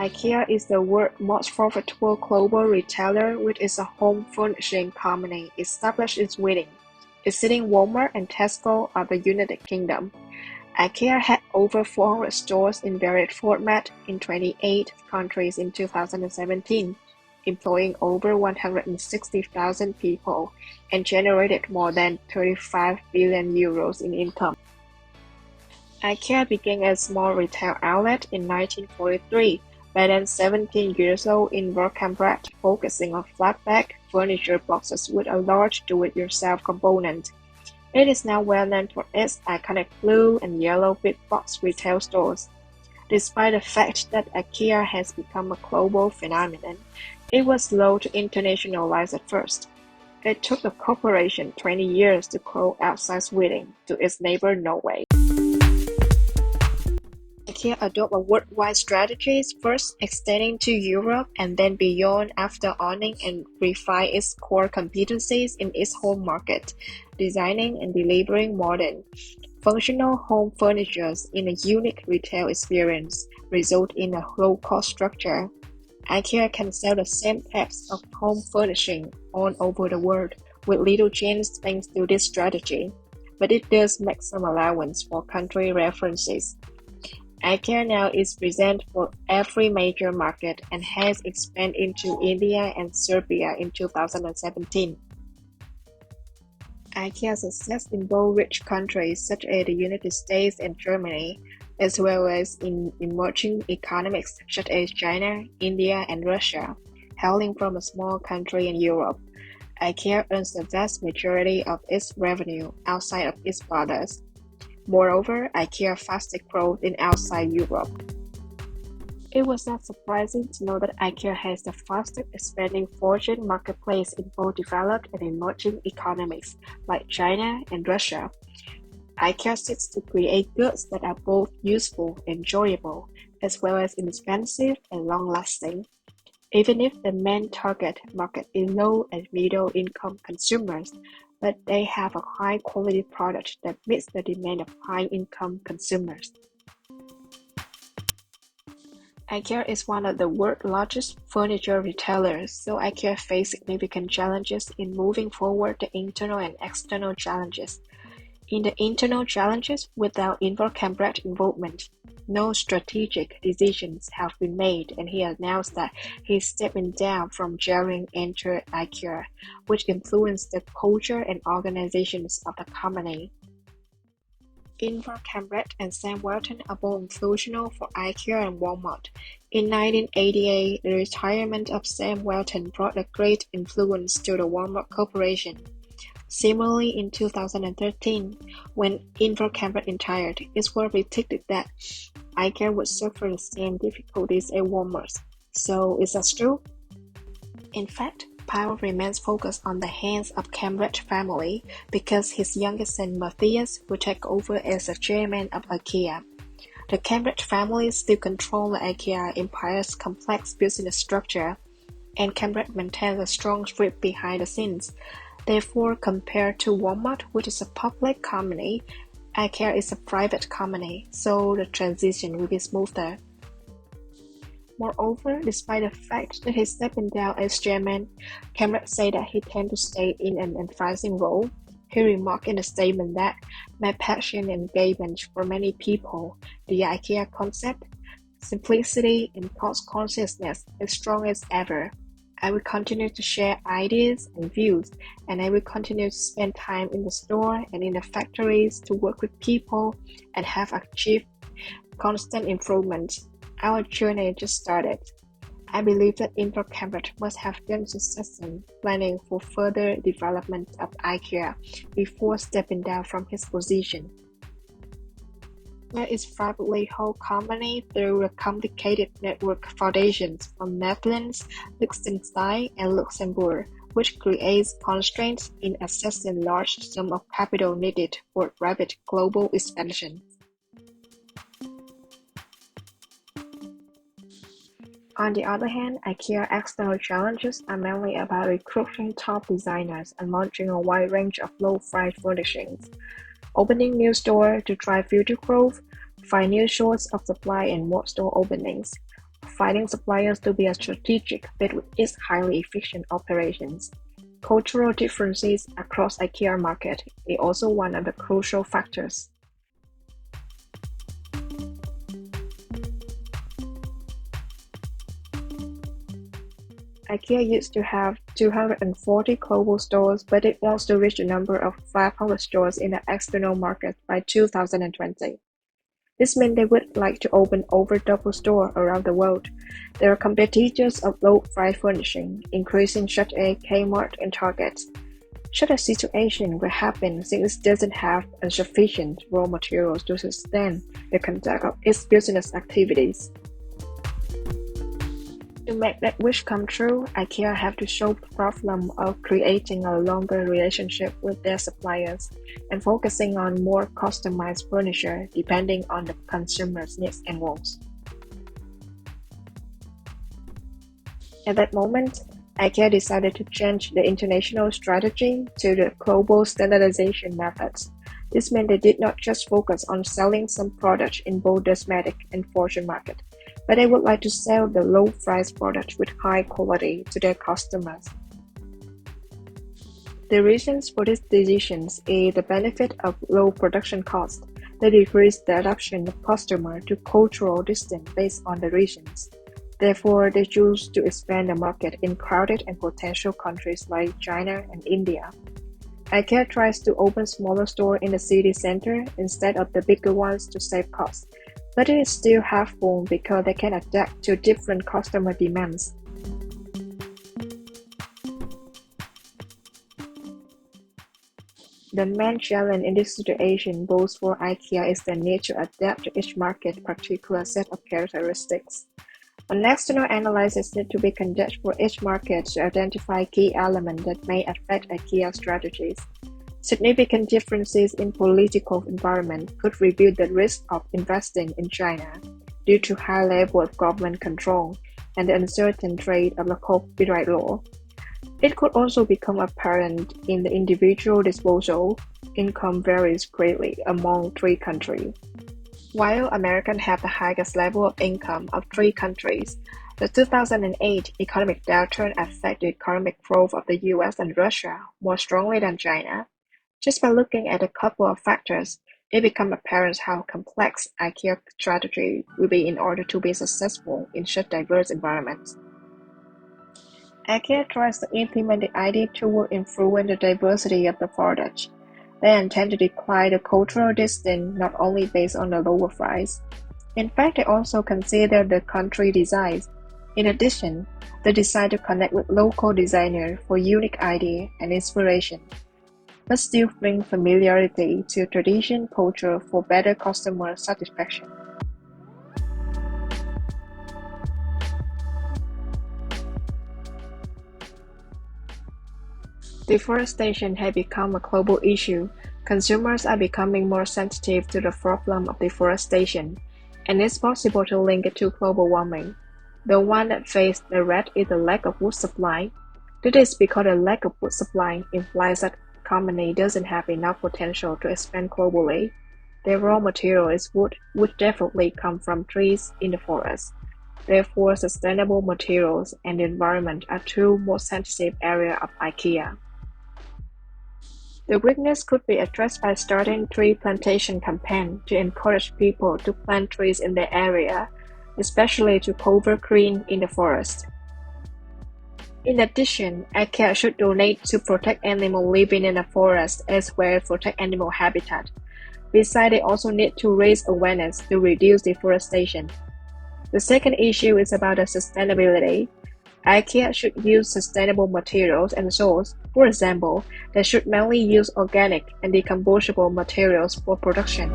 IKEA is the world's most profitable global retailer, which is a home furnishing company established in Sweden. Exceeding Walmart and Tesco of the United Kingdom. IKEA had over 400 stores in various formats in 28 countries in 2017, employing over 160,000 people and generated more than 35 billion euros in income. IKEA began as a small retail outlet in 1943, but then 17 years old in Cambridge, focusing on flatbed furniture boxes with a large do-it-yourself component. It is now well known for its iconic blue and yellow big box retail stores. Despite the fact that IKEA has become a global phenomenon, it was slow to internationalize at first. It took the corporation 20 years to grow outside Sweden to its neighbor Norway. IKEA adopted a worldwide strategy, first extending to Europe and then beyond after owning and refining its core competencies in its home market, designing and delivering modern, functional home furniture in a unique retail experience, result in a low-cost structure. IKEA can sell the same types of home furnishing all over the world with little change thanks to this strategy, but it does make some allowance for country references. IKEA now is present for every major market and has expanded into India and Serbia in 2017. IKEA's success in both rich countries such as the United States and Germany, as well as in emerging economies such as China, India, and Russia, hailing from a small country in Europe. IKEA earns the vast majority of its revenue outside of its borders. Moreover, IKEA fastest growth in outside Europe. It was not surprising to know that IKEA has the fastest expanding fortune marketplace in both developed and emerging economies like China and Russia. IKEA seeks to create goods that are both useful and enjoyable, as well as inexpensive and long-lasting. Even if the main target market is low and middle income consumers, but they have a high-quality product that meets the demand of high-income consumers. IKEA is one of the world's largest furniture retailers, so IKEA faces significant challenges in moving forward the internal and external challenges. In the internal challenges, without Cambridge involvement, no strategic decisions have been made, and he announced that he is stepping down from chairing enter IKEA, which influenced the culture and organizations of the company. Cambridge and Sam Walton are both influential for IKEA and Walmart. In 1988, the retirement of Sam Walton brought a great influence to the Walmart Corporation. Similarly, in 2013, when Cambridge retired, it was predicted that IKEA would suffer the same difficulties as Walmart. So, is that true? In fact, power remains focused on the hands of Cambridge family because his youngest son Matthias will take over as the chairman of IKEA. The Cambridge family still control the IKEA empire's complex business structure, and Cambridge maintains a strong grip behind the scenes. Therefore, compared to Walmart, which is a public company, IKEA is a private company, so the transition will be smoother. Moreover, despite the fact that he's stepping down as chairman, Cambridge said that he intends to stay in an advising role. He remarked in a statement that, "My passion and engagement for many people, the IKEA concept, simplicity and cost consciousness is strong as ever. I will continue to share ideas and views, and I will continue to spend time in the store and in the factories to work with people and have achieved constant improvement. Our journey just started. I believe that Cambridge must have done successful planning for further development of IKEA before stepping down from his position." There is privately held company through a complicated network foundations from Netherlands, Liechtenstein, and Luxembourg, which creates constraints in accessing large sums of capital needed for rapid global expansion. On the other hand, IKEA external challenges are mainly about recruiting top designers and launching a wide range of low-price furnishings, opening new stores to drive future growth, find new sources of supply and more store openings, finding suppliers to be a strategic fit with its highly efficient operations. Cultural differences across IKEA market is also one of the crucial factors. IKEA used to have 240 global stores, but it wants to reach a number of 500 stores in the external market by 2020. This means they would like to open over double stores around the world. They are competitors of low-price furnishing, increasing such as Kmart and Target. Such a situation will happen since it doesn't have sufficient raw materials to sustain the conduct of its business activities. To make that wish come true, IKEA have to solve the problem of creating a longer relationship with their suppliers and focusing on more customized furniture depending on the consumer's needs and wants. At that moment, IKEA decided to change the international strategy to the global standardization methods. This meant they did not just focus on selling some products in both domestic and foreign market, but they would like to sell the low-price products with high quality to their customers. The reasons for these decisions is the benefit of low production costs, the decreased adoption of customers to cultural distance based on the regions. Therefore, they choose to expand the market in crowded and potential countries like China and India. IKEA tries to open smaller stores in the city center instead of the bigger ones to save costs, but it is still half full because they can adapt to different customer demands. The main challenge in this situation both for IKEA is the need to adapt to each market's particular set of characteristics. An external analysis needs to be conducted for each market to identify key elements that may affect IKEA strategies. Significant differences in political environment could reveal the risk of investing in China due to high level of government control and the uncertain trade of the copyright law. It could also become apparent in the individual disposable income varies greatly among three countries. While Americans have the highest level of income of three countries, the 2008 economic downturn affected the economic growth of the US and Russia more strongly than China. Just by looking at a couple of factors, it becomes apparent how complex IKEA's strategy will be in order to be successful in such diverse environments. IKEA tries to implement the idea toward improving the diversity of the product. They intend to decline the cultural distance not only based on the lower price. In fact, they also consider the country designs. In addition, they decide to connect with local designers for unique ideas and inspiration, but still bring familiarity to tradition culture for better customer satisfaction. Deforestation has become a global issue. Consumers are becoming more sensitive to the problem of deforestation, and it's possible to link it to global warming. The one that faces the red is the lack of wood supply. This is because the lack of wood supply implies that the company doesn't have enough potential to expand globally. Their raw material is wood, which definitely come from trees in the forest. Therefore, sustainable materials and the environment are two most sensitive areas of IKEA. The weakness could be addressed by starting tree plantation campaign to encourage people to plant trees in their area, especially to cover green in the forest. In addition, IKEA should donate to protect animals living in the forest as well as protect animal habitat. Besides, they also need to raise awareness to reduce deforestation. The second issue is about the sustainability. IKEA should use sustainable materials and sources. For example, they should mainly use organic and decomposable materials for production.